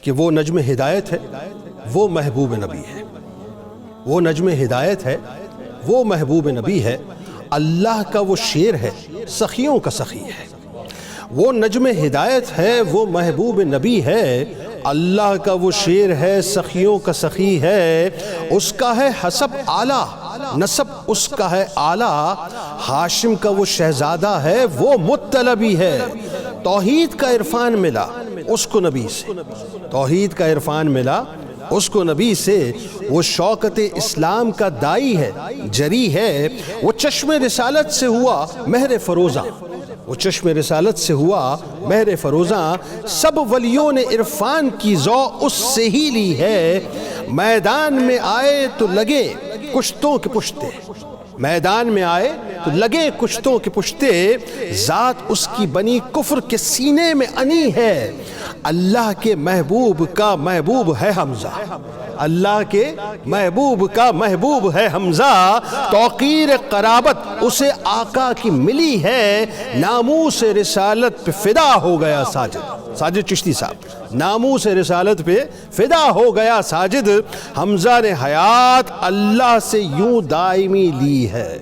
کہ وہ نجم ہدایت ہے، وہ محبوب نبی ہے۔ وہ نجم ہدایت ہے، وہ محبوب نبی ہے، اللہ کا وہ شیر ہے، سخیوں کا سخی ہے۔ وہ نجم ہدایت ہے، وہ محبوب نبی ہے، اللہ کا وہ شیر ہے، سخیوں کا سخی ہے۔ اس کا ہے حسب اعلیٰ، نسب اس کا ہے اعلیٰ، ہاشم کا وہ شہزادہ ہے، وہ مطلبی ہے۔ توحید کا عرفان ملا اس کو نبی سے، توحید کا عرفان ملا اس کو نبی سے۔ وہ شوکت اسلام کا دائی ہے، جری ہے، وہ چشم رسالت سے ہوا مہر فروزاں، وہ چشم رسالت سے ہوا مہر فروزاں۔ سب ولیوں نے عرفان کی ذو اس سے ہی لی ہے، میدان میں آئے تو لگے کشتوں کے پشتے، میدان میں آئے تو لگے کشتوں کے پشتے، ذات اس کی بنی کفر کے سینے میں انی ہے، اللہ کے محبوب کا محبوب ہے حمزہ، اللہ کے محبوب کا محبوب ہے حمزہ۔ توقیر قرابت اسے آقا کی ملی ہے، ناموس رسالت پہ فدا ہو گیا ساجد، ساجد چشتی صاحب، ناموس رسالت پہ فدا ہو گیا ساجد۔ حمزہ نے حیات اللہ سے یوں دائمی لی ہے۔